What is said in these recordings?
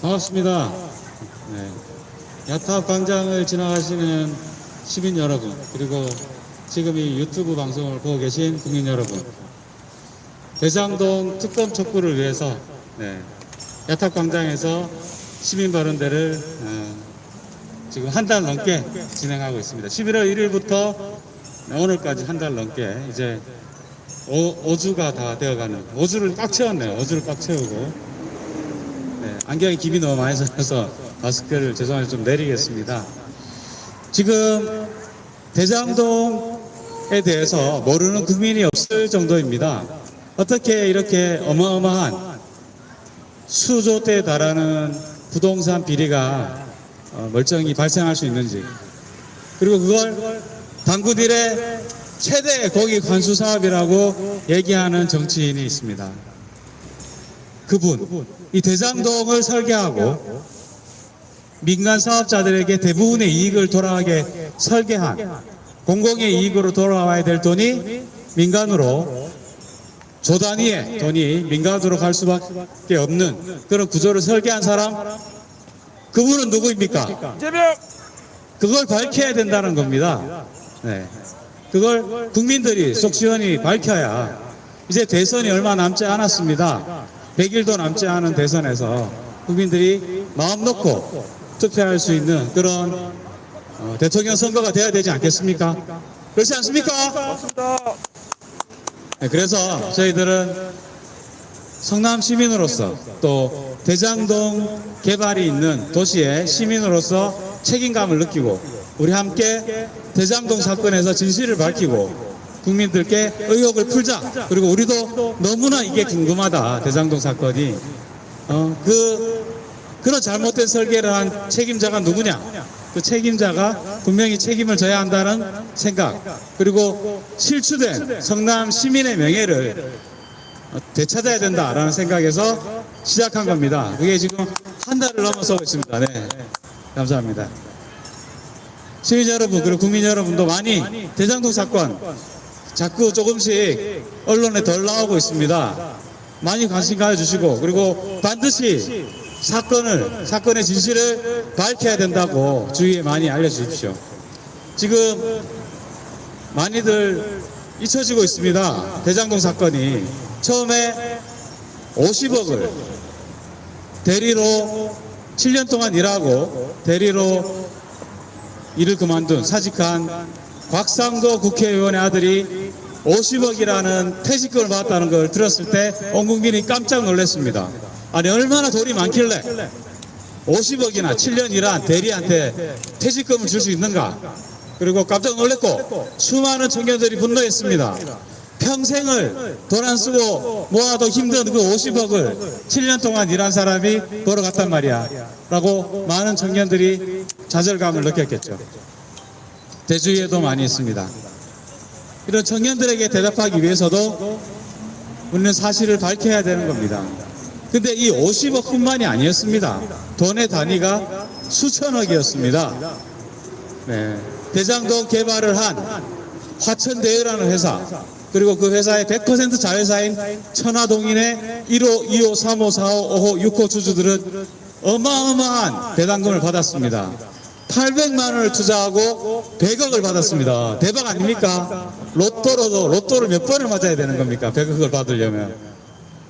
반갑습니다. 네. 야탑 광장을 지나가시는 시민 여러분, 그리고 지금 이 유튜브 방송을 보고 계신 국민 여러분, 대장동 특검 촉구를 위해서 야탑 광장에서 시민 발언대를 지금 한 달 넘게 진행하고 있습니다. 11월 1일부터 오늘까지 한 달 넘게 이제 5주가 다 되어가는, 5주를 꽉 채웠네요. 5주를 꽉 채우고. 안경에 김이 너무 많이 젖어서 마스크를 죄송한데 좀 내리겠습니다. 지금 대장동에 대해서 모르는 국민이 없을 정도입니다. 어떻게 이렇게 어마어마한 수조대에 달하는 부동산 비리가 멀쩡히 발생할 수 있는지, 그리고 그걸 당구딜의 최대 고객 환수 사업이라고 얘기하는 정치인이 있습니다. 그분, 이 대장동을 설계하고 민간 사업자들에게 대부분의 이익을 돌아가게 설계한, 공공의 이익으로 돌아와야 될 돈이 민간으로, 조 단위의 돈이 민간으로 갈 수밖에 없는 그런 구조를 설계한 사람, 그분은 누구입니까? 이재명! 그걸 밝혀야 된다는 겁니다. 그걸 국민들이 속 시원히 밝혀야, 이제 대선이 얼마 남지 않았습니다. 100일도 남지 않은 대선에서 국민들이 마음 놓고 투표할 수 있는 그런 대통령 선거가 돼야 되지 않겠습니까? 그렇지 않습니까? 맞습니다. 그래서 저희들은 성남 시민으로서, 또 대장동 개발이 있는 도시의 시민으로서 책임감을 느끼고, 우리 함께 대장동 사건에서 진실을 밝히고 국민들께 의혹을 풀자. 그리고 우리도 너무나 이게 궁금하다. 대장동 사건이 그런 잘못된 설계를 한 책임자가 누구냐, 그 책임자가 분명히 책임을 져야 한다는 생각, 그리고 실추된 성남 시민의 명예를 되찾아야 된다라는 생각에서 시작한 겁니다. 그게 지금 한 달을 넘어서고 있습니다. 감사합니다. 시민 여러분, 그리고 국민 여러분도 많이 대장동 사건 자꾸 조금씩 언론에 덜 나오고 있습니다. 많이 관심 가져주시고, 그리고 반드시 사건의 진실을 밝혀야 된다고 주위에 많이 알려주십시오. 지금 많이들 잊혀지고 있습니다. 대장동 사건이 처음에 50억을 대리로 7년 동안 일하고 대리로 일을 그만둔 사직한 곽상도 국회의원의 아들이 50억이라는 퇴직금을 받았다는 걸 들었을 때 온 국민이 깜짝 놀랐습니다. 아니, 얼마나 돈이 많길래 50억이나 7년 일한 대리한테 퇴직금을 줄 수 있는가. 그리고 깜짝 놀랐고 수많은 청년들이 분노했습니다. 평생을 돈 안 쓰고 모아도 힘든 그 50억을 7년 동안 일한 사람이 벌어갔단 말이야 라고 많은 청년들이 좌절감을 느꼈겠죠. 대주위에도 많이 있습니다. 이런 청년들에게 대답하기 위해서도 우리는 사실을 밝혀야 되는 겁니다. 근데 이 50억 뿐만이 아니었습니다. 돈의 단위가 수천억이었습니다. 대장동 개발을 한 화천대유라는 회사, 그리고 그 회사의 100% 자회사인 천화동인의 1호, 2호, 3호, 4호, 5호, 6호 주주들은 어마어마한 배당금을 받았습니다. 800만 원을 투자하고 100억을 받았습니다. 대박 아닙니까? 로또를 몇 번을 맞아야 되는 겁니까? 100억을 받으려면.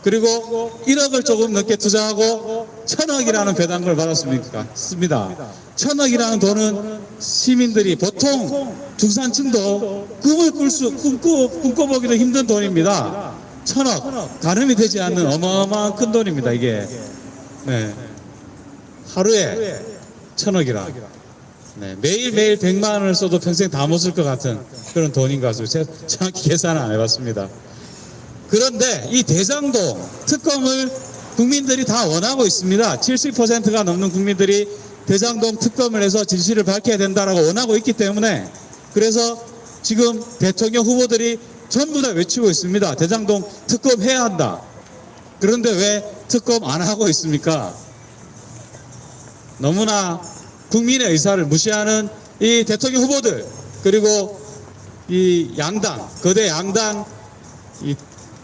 그리고 1억을 조금 넘게 투자하고 1000억이라는 배당금을 받았습니다. 1000억이라는 돈은 시민들이, 보통 중산층도 꿈꿔보기도 힘든 돈입니다. 1000억, 가늠이 되지 않는 어마어마한 큰 돈입니다. 이게 하루에 1000억이라 매일매일 100만 원을 써도 평생 다 못 쓸 것 같은 그런 돈인 것 같습니다. 제가 정확히 계산은 안 해봤습니다. 그런데 이 대장동 특검을 국민들이 다 원하고 있습니다. 70%가 넘는 국민들이 대장동 특검을 해서 진실을 밝혀야 된다라고 원하고 있기 때문에, 그래서 지금 대통령 후보들이 전부 다 외치고 있습니다. 대장동 특검 해야 한다. 그런데 왜 특검 안 하고 있습니까? 너무나 국민의 의사를 무시하는 이 대통령 후보들, 그리고 이 양당, 거대 양당 이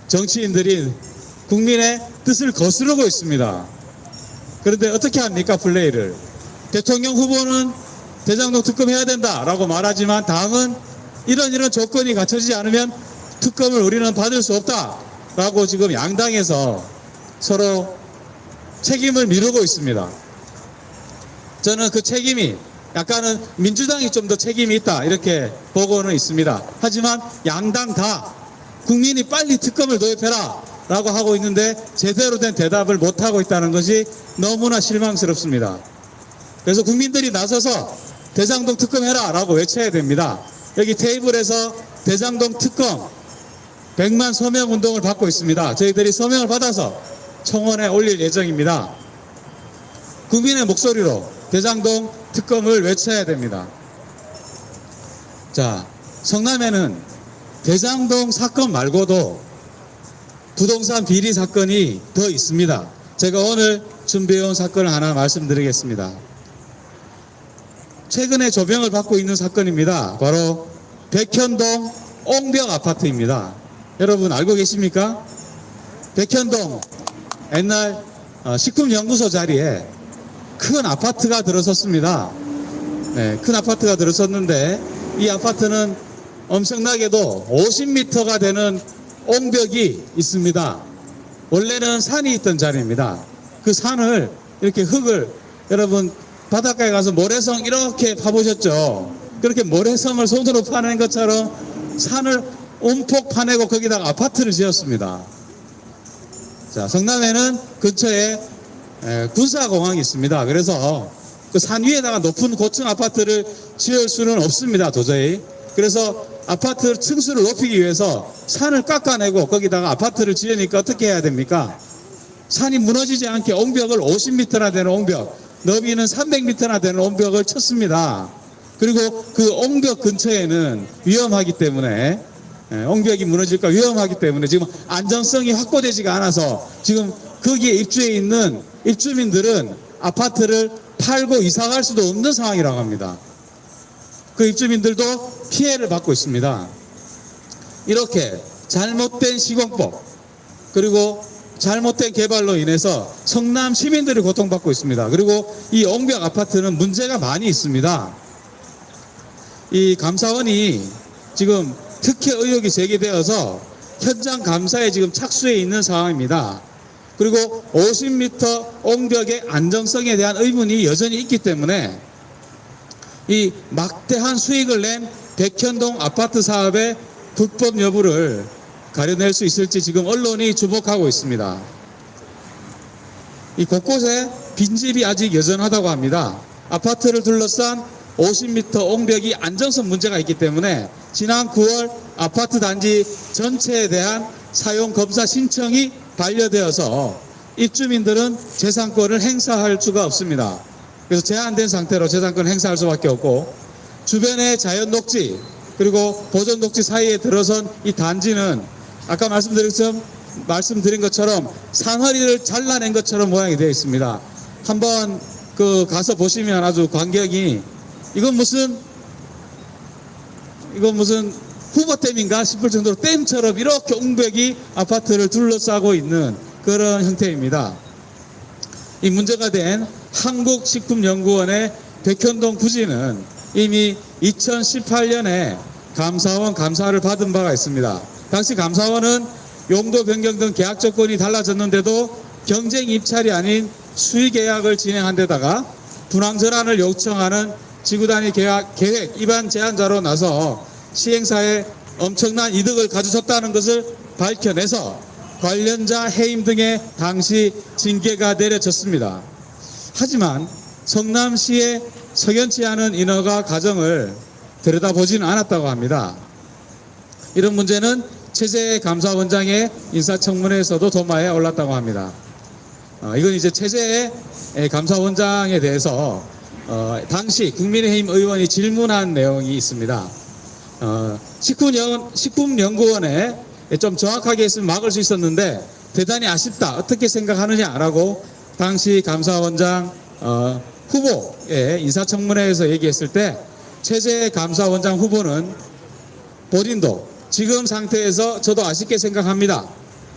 정치인들이 국민의 뜻을 거스르고 있습니다. 그런데 어떻게 합니까? 플레이를. 대통령 후보는 대장동 특검해야 된다라고 말하지만 당은 이런 조건이 갖춰지지 않으면 특검을 우리는 받을 수 없다라고 지금 양당에서 서로 책임을 미루고 있습니다. 저는 그 책임이 약간은 민주당이 좀 더 책임이 있다 이렇게 보고는 있습니다. 하지만 양당 다 국민이 빨리 특검을 도입해라 라고 하고 있는데 제대로 된 대답을 못하고 있다는 것이 너무나 실망스럽습니다. 그래서 국민들이 나서서 대장동 특검해라 라고 외쳐야 됩니다. 여기 테이블에서 대장동 특검 100만 서명 운동을 받고 있습니다. 저희들이 서명을 받아서 청원에 올릴 예정입니다. 국민의 목소리로 대장동 특검을 외쳐야 됩니다. 자, 성남에는 대장동 사건 말고도 부동산 비리 사건이 더 있습니다. 제가 오늘 준비해온 사건을 하나 말씀드리겠습니다. 최근에 조명을 받고 있는 사건입니다. 바로 백현동 옹벽 아파트입니다. 여러분 알고 계십니까? 백현동 옛날 식품연구소 자리에 큰 아파트가 들어섰습니다. 네, 큰 아파트가 들어섰는데 이 아파트는 엄청나게도 50m가 되는 옹벽이 있습니다. 원래는 산이 있던 자리입니다. 그 산을 이렇게 흙을 여러분 바닷가에 가서 모래성 이렇게 파보셨죠? 그렇게 모래성을 손으로 파낸 것처럼 산을 움폭 파내고 거기다가 아파트를 지었습니다. 자, 성남에는 근처에 군사공항이 있습니다. 그래서 그 산 위에다가 높은 고층 아파트를 지을 수는 없습니다. 도저히. 그래서 아파트 층수를 높이기 위해서 산을 깎아내고 거기다가 아파트를 지으니까 어떻게 해야 됩니까? 산이 무너지지 않게 옹벽을 50m나 되는 옹벽, 너비는 300m나 되는 옹벽을 쳤습니다. 그리고 그 옹벽 근처에는 위험하기 때문에 옹벽이 무너질까 위험하기 때문에 지금 안전성이 확보되지가 않아서 지금 거기에 입주해 있는 입주민들은 아파트를 팔고 이사갈 수도 없는 상황이라고 합니다. 그 입주민들도 피해를 받고 있습니다. 이렇게 잘못된 시공법 그리고 잘못된 개발로 인해서 성남 시민들이 고통받고 있습니다. 그리고 이 옹벽 아파트는 문제가 많이 있습니다. 이 감사원이 지금 특혜 의혹이 제기되어서 현장 감사에 지금 착수해 있는 상황입니다. 그리고 50m 옹벽의 안정성에 대한 의문이 여전히 있기 때문에 이 막대한 수익을 낸 백현동 아파트 사업의 불법 여부를 가려낼 수 있을지 지금 언론이 주목하고 있습니다. 이 곳곳에 빈집이 아직 여전하다고 합니다. 아파트를 둘러싼 50m 옹벽이 안정성 문제가 있기 때문에 지난 9월 아파트 단지 전체에 대한 사용 검사 신청이 반려되어서 입주민들은 재산권을 행사할 수가 없습니다. 그래서 제한된 상태로 재산권을 행사할 수밖에 없고 주변의 자연 녹지 그리고 보존 녹지 사이에 들어선 이 단지는 아까 말씀드린 것처럼 산허리를 잘라낸 것처럼 모양이 되어 있습니다. 한번 가서 보시면 아주 광경이 이건 무슨 후보댐인가 싶을 정도로 댐처럼 이렇게 옹벽이 아파트를 둘러싸고 있는 그런 형태입니다. 이 문제가 된 한국식품연구원의 백현동 부지는 이미 2018년에 감사원 감사를 받은 바가 있습니다. 당시 감사원은 용도 변경 등 계약 조건이 달라졌는데도 경쟁 입찰이 아닌 수의 계약을 진행한 데다가 분황 전환을 요청하는 지구단위 계획 위반 제한자로 나서 시행사에 엄청난 이득을 가져줬다는 것을 밝혀내서 관련자 해임 등의 당시 징계가 내려졌습니다. 하지만 성남시의 석연치 않은 인허가 과정을 들여다보지는 않았다고 합니다. 이런 문제는 최재 감사원장의 인사청문회에서도 도마에 올랐다고 합니다. 이건 이제 최재 감사원장에 대해서 당시 국민의힘 의원이 질문한 내용이 있습니다. 식품연구원에 좀 정확하게 했으면 막을 수 있었는데 대단히 아쉽다. 어떻게 생각하느냐라고 당시 감사원장 후보의 인사청문회에서 얘기했을 때 최재 감사원장 후보는 본인도 지금 상태에서 저도 아쉽게 생각합니다.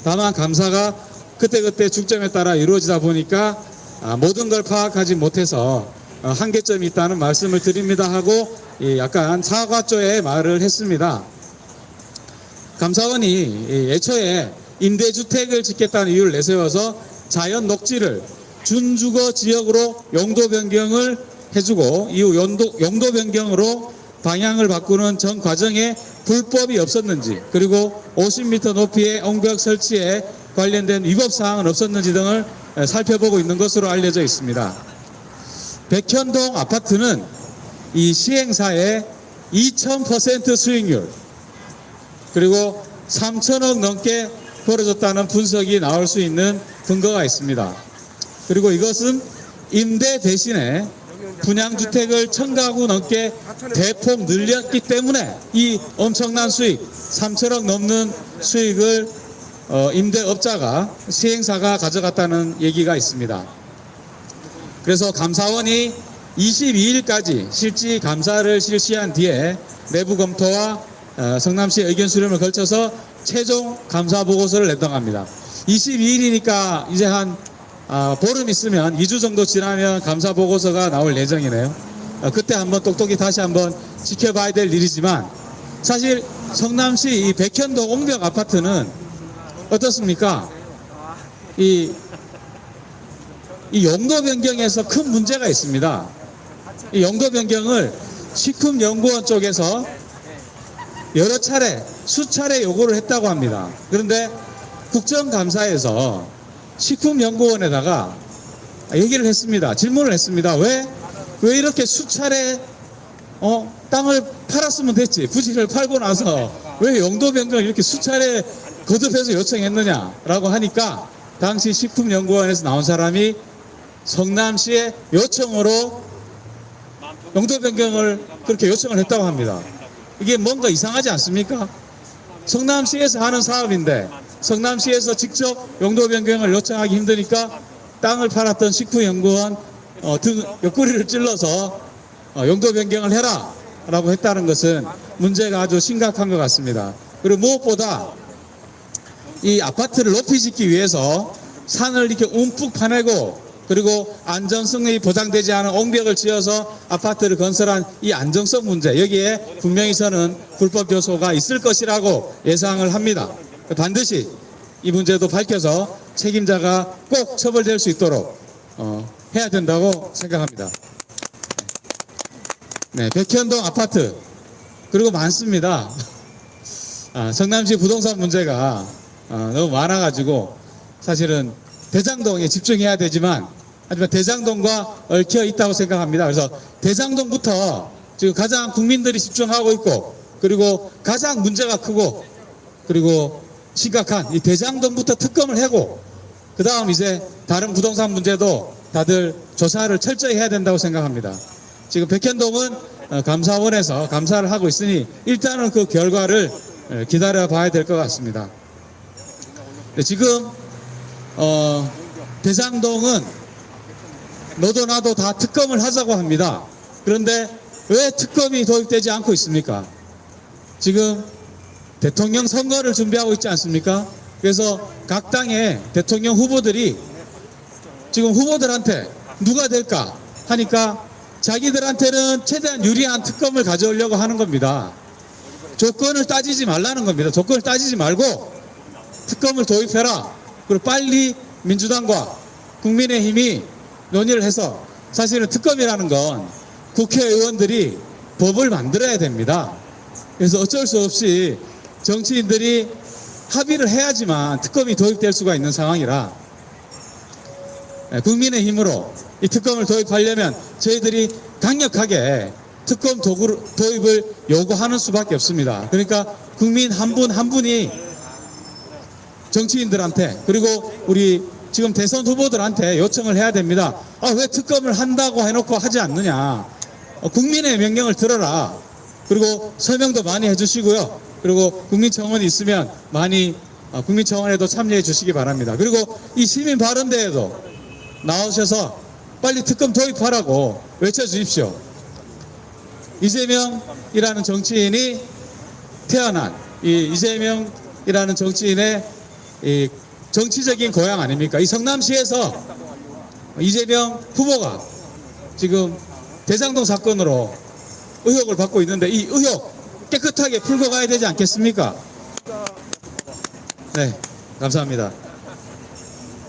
다만 감사가 그때그때 중점에 따라 이루어지다 보니까 모든 걸 파악하지 못해서 한계점이 있다는 말씀을 드립니다 하고 약간 사과조의 말을 했습니다. 감사원이 애초에 임대주택을 짓겠다는 이유를 내세워서 자연 녹지를 준주거 지역으로 용도 변경을 해주고 이후 용도 변경으로 방향을 바꾸는 전 과정에 불법이 없었는지, 그리고 50m 높이의 옹벽 설치에 관련된 위법 사항은 없었는지 등을 살펴보고 있는 것으로 알려져 있습니다. 백현동 아파트는 이 시행사의 2000% 수익률, 그리고 3천억 넘게 벌어졌다는 분석이 나올 수 있는 근거가 있습니다. 그리고 이것은 임대 대신에 분양주택을 1000가구 넘게 대폭 늘렸기 때문에 이 엄청난 수익, 3천억 넘는 수익을 임대업자가, 시행사가 가져갔다는 얘기가 있습니다. 그래서 감사원이 22일까지 실지 감사를 실시한 뒤에 내부 검토와 성남시 의견 수렴을 거쳐서 최종 감사 보고서를 냈다고 합니다. 22일이니까 이제 한 보름 있으면 2주 정도 지나면 감사 보고서가 나올 예정이네요. 그때 한번 똑똑히 다시 한번 지켜봐야 될 일이지만, 사실 성남시 이 백현동 옹벽 아파트는 어떻습니까? 이 용도 변경에서 큰 문제가 있습니다. 이 용도 변경을 식품연구원 쪽에서 여러 차례, 수차례 요구를 했다고 합니다. 그런데 국정감사에서 식품연구원에다가 얘기를 했습니다. 질문을 했습니다. 왜 이렇게 수차례 땅을 팔았으면 됐지, 부지를 팔고 나서 왜 용도 변경을 이렇게 수차례 거듭해서 요청했느냐라고 하니까, 당시 식품연구원에서 나온 사람이 성남시의 요청으로 용도 변경을 그렇게 요청을 했다고 합니다. 이게 뭔가 이상하지 않습니까? 성남시에서 하는 사업인데 성남시에서 직접 용도 변경을 요청하기 힘드니까 땅을 팔았던 식품연구원 등 옆구리를 찔러서 용도 변경을 해라 라고 했다는 것은 문제가 아주 심각한 것 같습니다. 그리고 무엇보다 이 아파트를 높이 짓기 위해서 산을 이렇게 움푹 파내고, 그리고 안전성이 보장되지 않은 옹벽을 지어서 아파트를 건설한 이 안정성 문제, 여기에 분명히 저는 불법 요소가 있을 것이라고 예상을 합니다. 반드시 이 문제도 밝혀서 책임자가 꼭 처벌될 수 있도록 해야 된다고 생각합니다. 네, 백현동 아파트 그리고 많습니다. 성남시 부동산 문제가 너무 많아가지고 사실은 대장동에 집중해야 되지만, 하지만 대장동과 얽혀 있다고 생각합니다. 그래서 대장동부터 지금 가장 국민들이 집중하고 있고, 그리고 가장 문제가 크고, 그리고 심각한 이 대장동부터 특검을 하고, 그 다음 이제 다른 부동산 문제도 다들 조사를 철저히 해야 된다고 생각합니다. 지금 백현동은 감사원에서 감사를 하고 있으니 일단은 그 결과를 기다려 봐야 될 것 같습니다. 지금 대장동은 너도 나도 다 특검을 하자고 합니다. 그런데 왜 특검이 도입되지 않고 있습니까? 지금 대통령 선거를 준비하고 있지 않습니까? 그래서 각 당의 대통령 후보들이 지금 후보들한테 누가 될까 하니까 자기들한테는 최대한 유리한 특검을 가져오려고 하는 겁니다. 조건을 따지지 말라는 겁니다. 조건을 따지지 말고 특검을 도입해라. 그리고 빨리 민주당과 국민의힘이 논의를 해서, 사실은 특검이라는 건 국회의원들이 법을 만들어야 됩니다. 그래서 어쩔 수 없이 정치인들이 합의를 해야지만 특검이 도입될 수가 있는 상황이라, 국민의힘으로 이 특검을 도입하려면 저희들이 강력하게 특검 도입을 요구하는 수밖에 없습니다. 그러니까 국민 한 분 한 분이 정치인들한테, 그리고 우리 지금 대선 후보들한테 요청을 해야 됩니다. 왜 특검을 한다고 해놓고 하지 않느냐. 국민의 명령을 들어라. 그리고 설명도 많이 해주시고요. 그리고 국민청원이 있으면 많이 국민청원에도 참여해 주시기 바랍니다. 그리고 이 시민 발언대회도 나오셔서 빨리 특검 도입하라고 외쳐주십시오. 이재명이라는 정치인이 태어난 이 이재명이라는 정치인의 이 정치적인 고향 아닙니까? 이 성남시에서 이재명 후보가 지금 대장동 사건으로 의혹을 받고 있는데 이 의혹 깨끗하게 풀고 가야 되지 않겠습니까? 네, 감사합니다.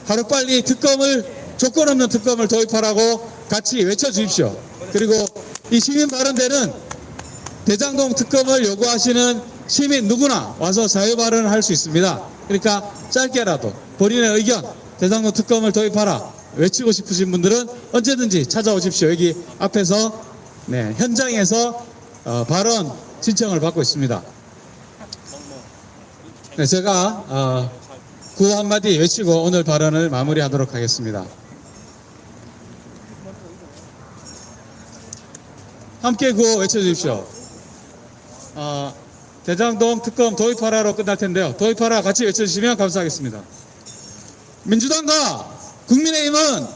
하루빨리 조건 없는 특검을 도입하라고 같이 외쳐주십시오. 그리고 이 시민 발언대는 대장동 특검을 요구하시는 시민 누구나 와서 자유 발언을 할 수 있습니다. 그러니까 짧게라도 본인의 의견, 대장동 특검을 도입하라 외치고 싶으신 분들은 언제든지 찾아오십시오. 여기 앞에서 네, 현장에서 발언 신청을 받고 있습니다. 네, 제가 구호 한마디 외치고 오늘 발언을 마무리하도록 하겠습니다. 함께 구호 외쳐주십시오. 대장동 특검 도입하라로 끝날 텐데요. 도입하라 같이 외쳐주시면 감사하겠습니다. 민주당과 국민의힘은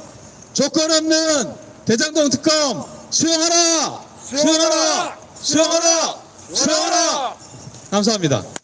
조건 없는 대장동 특검 수용하라! 수용하라! 수용하라! 수용하라! 감사합니다.